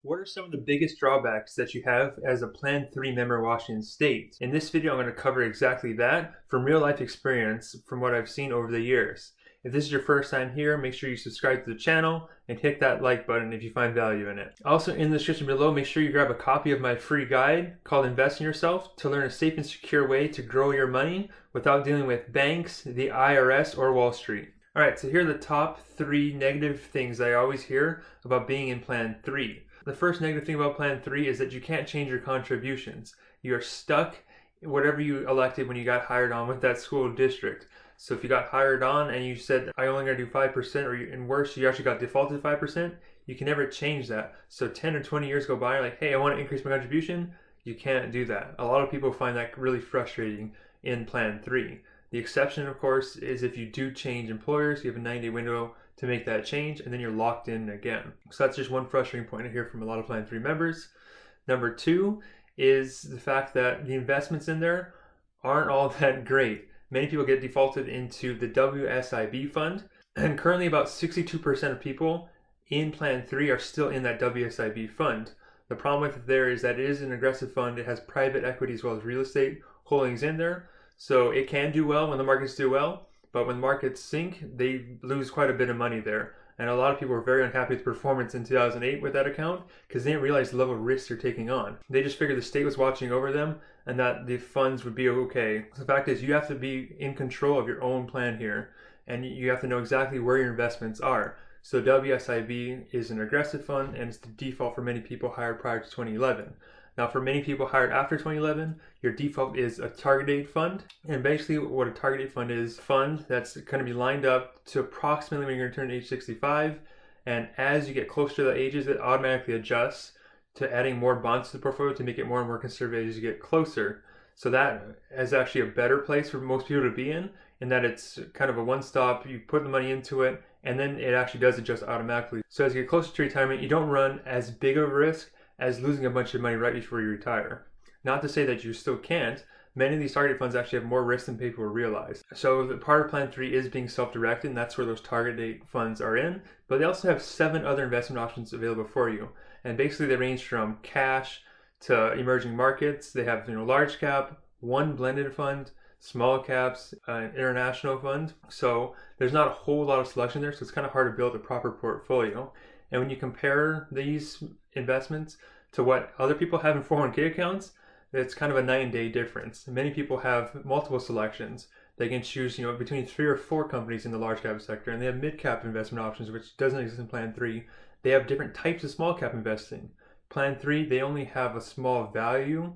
What are some of the biggest drawbacks that you have as a Plan 3 member of Washington State? In this video, I'm going to cover exactly that from real life experience from what I've seen over the years. If this is your first time here, make sure you subscribe to the channel and hit that like button if you find value in it. Also, in the description below, make sure you grab a copy of my free guide called Invest in Yourself to learn a safe and secure way to grow your money without dealing with banks, the IRS, or Wall Street. Alright, so here are the top 3 negative things I always hear about being in Plan 3. The first negative thing about Plan 3 is that you can't change your contributions. You're stuck whatever you elected when you got hired on with that school district. So if you got hired on and you said, I only gotta do 5%, or and worse, you actually got defaulted 5%, you can never change that. So 10 or 20 years go by, you're like, hey, I want to increase my contribution. You can't do that. A lot of people find that really frustrating in Plan 3. The exception, of course, is if you do change employers, you have a 90-day window to make that change, and then you're locked in again. So that's just one frustrating point I hear from a lot of Plan 3 members. Number 2 is the fact that the investments in there aren't all that great. Many people get defaulted into the WSIB fund, and currently about 62% of people in Plan 3 are still in that WSIB fund. The problem with it there is that it is an aggressive fund. It has private equity as well as real estate holdings in there. So it can do well when the markets do well, but when markets sink, they lose quite a bit of money there. And a lot of people were very unhappy with performance in 2008 with that account because they didn't realize the level of risk they're taking on. They just figured the state was watching over them and that the funds would be okay. The fact is, you have to be in control of your own plan here, and you have to know exactly where your investments are. So WSIB is an aggressive fund, and it's the default for many people hired prior to 2011. Now, for many people hired after 2011, your default is a target date fund. And basically what a target date fund is, fund that's going to be lined up to approximately when you're going to turn age 65. And as you get closer to the ages, it automatically adjusts to adding more bonds to the portfolio to make it more and more conservative as you get closer. So that is actually a better place for most people to be in that it's kind of a one-stop. You put the money into it, and then it actually does adjust automatically. So as you get closer to retirement, you don't run as big of a risk as losing a bunch of money right before you retire. Not to say that you still can't. Many of these target funds actually have more risk than people realize. So the part of Plan 3 is being self-directed, and that's where those target date funds are in. But they also have 7 other investment options available for you. And basically they range from cash to emerging markets. They have large cap, one blended fund, small caps, an international fund. So there's not a whole lot of selection there, so it's kind of hard to build a proper portfolio. And when you compare these investments to what other people have in 401k accounts, it's kind of a night and day difference. Many people have multiple selections. They can choose, between 3 or 4 companies in the large cap sector, and they have mid cap investment options, which doesn't exist in Plan 3. They have different types of small cap investing. Plan 3, they only have a small value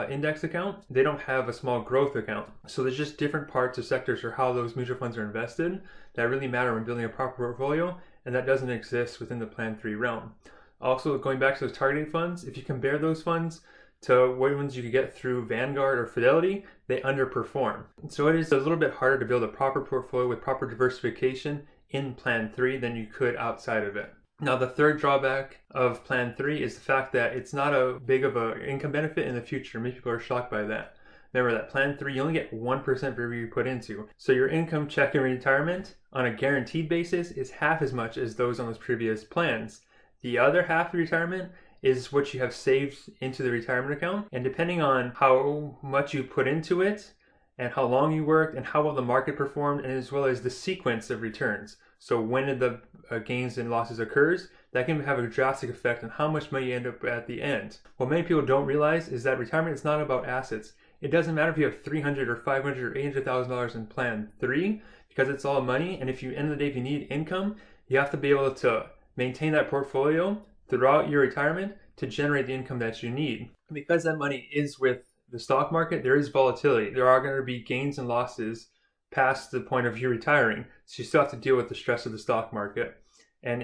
index account. They don't have a small growth account. So there's just different parts of sectors or how those mutual funds are invested that really matter when building a proper portfolio, and that doesn't exist within the Plan 3 realm. Also, going back to those targeted funds, if you compare those funds to what ones you could get through Vanguard or Fidelity, they underperform. So it is a little bit harder to build a proper portfolio with proper diversification in Plan 3 than you could outside of it. Now, the third drawback of Plan 3 is the fact that it's not a big of an income benefit in the future. Many people are shocked by that. Remember that Plan 3, you only get 1% for every you put into. So your income check in retirement on a guaranteed basis is half as much as those on those previous plans. The other half of retirement is what you have saved into the retirement account. And depending on how much you put into it and how long you worked and how well the market performed, and as well as the sequence of returns. So when did the gains and losses occurs, that can have a drastic effect on how much money you end up at the end. What many people don't realize is that retirement is not about assets. It doesn't matter if you have $300 or $500 or $800,000 in Plan 3, because it's all money. And if you, end of the day, if you need income, you have to be able to maintain that portfolio throughout your retirement to generate the income that you need. Because that money is with the stock market, there is volatility. There are going to be gains and losses past the point of you retiring. So you still have to deal with the stress of the stock market and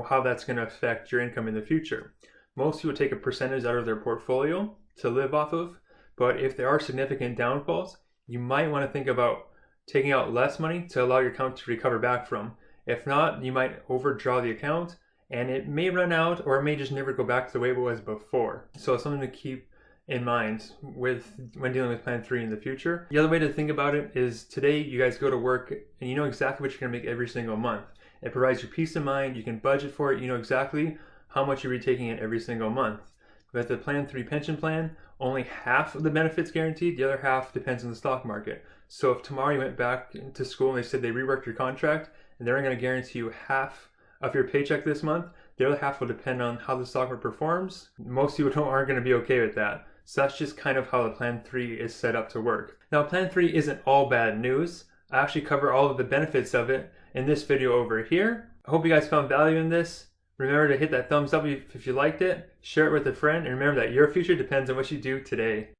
how that's going to affect your income in the future. Most people take a percentage out of their portfolio to live off of, but if there are significant downfalls, you might want to think about taking out less money to allow your account to recover back from. If not, you might overdraw the account and it may run out, or it may just never go back to the way it was before. So it's something to keep in mind when dealing with Plan 3 in the future. The other way to think about it is, today you guys go to work and you know exactly what you're going to make every single month. It provides you peace of mind. You can budget for it. You know exactly how much you'll be taking in every single month. With the Plan 3 pension plan, only half of the benefits guaranteed, the other half depends on the stock market. So if tomorrow you went back to school and they said they reworked your contract and they're going to guarantee you half of your paycheck this month, the other half will depend on how the stock market performs. Most people aren't going to be okay with that. So that's just kind of how the Plan 3 is set up to work. Now, Plan 3 isn't all bad news. I actually cover all of the benefits of it in this video over here. I hope you guys found value in this. Remember to hit that thumbs up if you liked it, share it with a friend, and remember that your future depends on what you do today.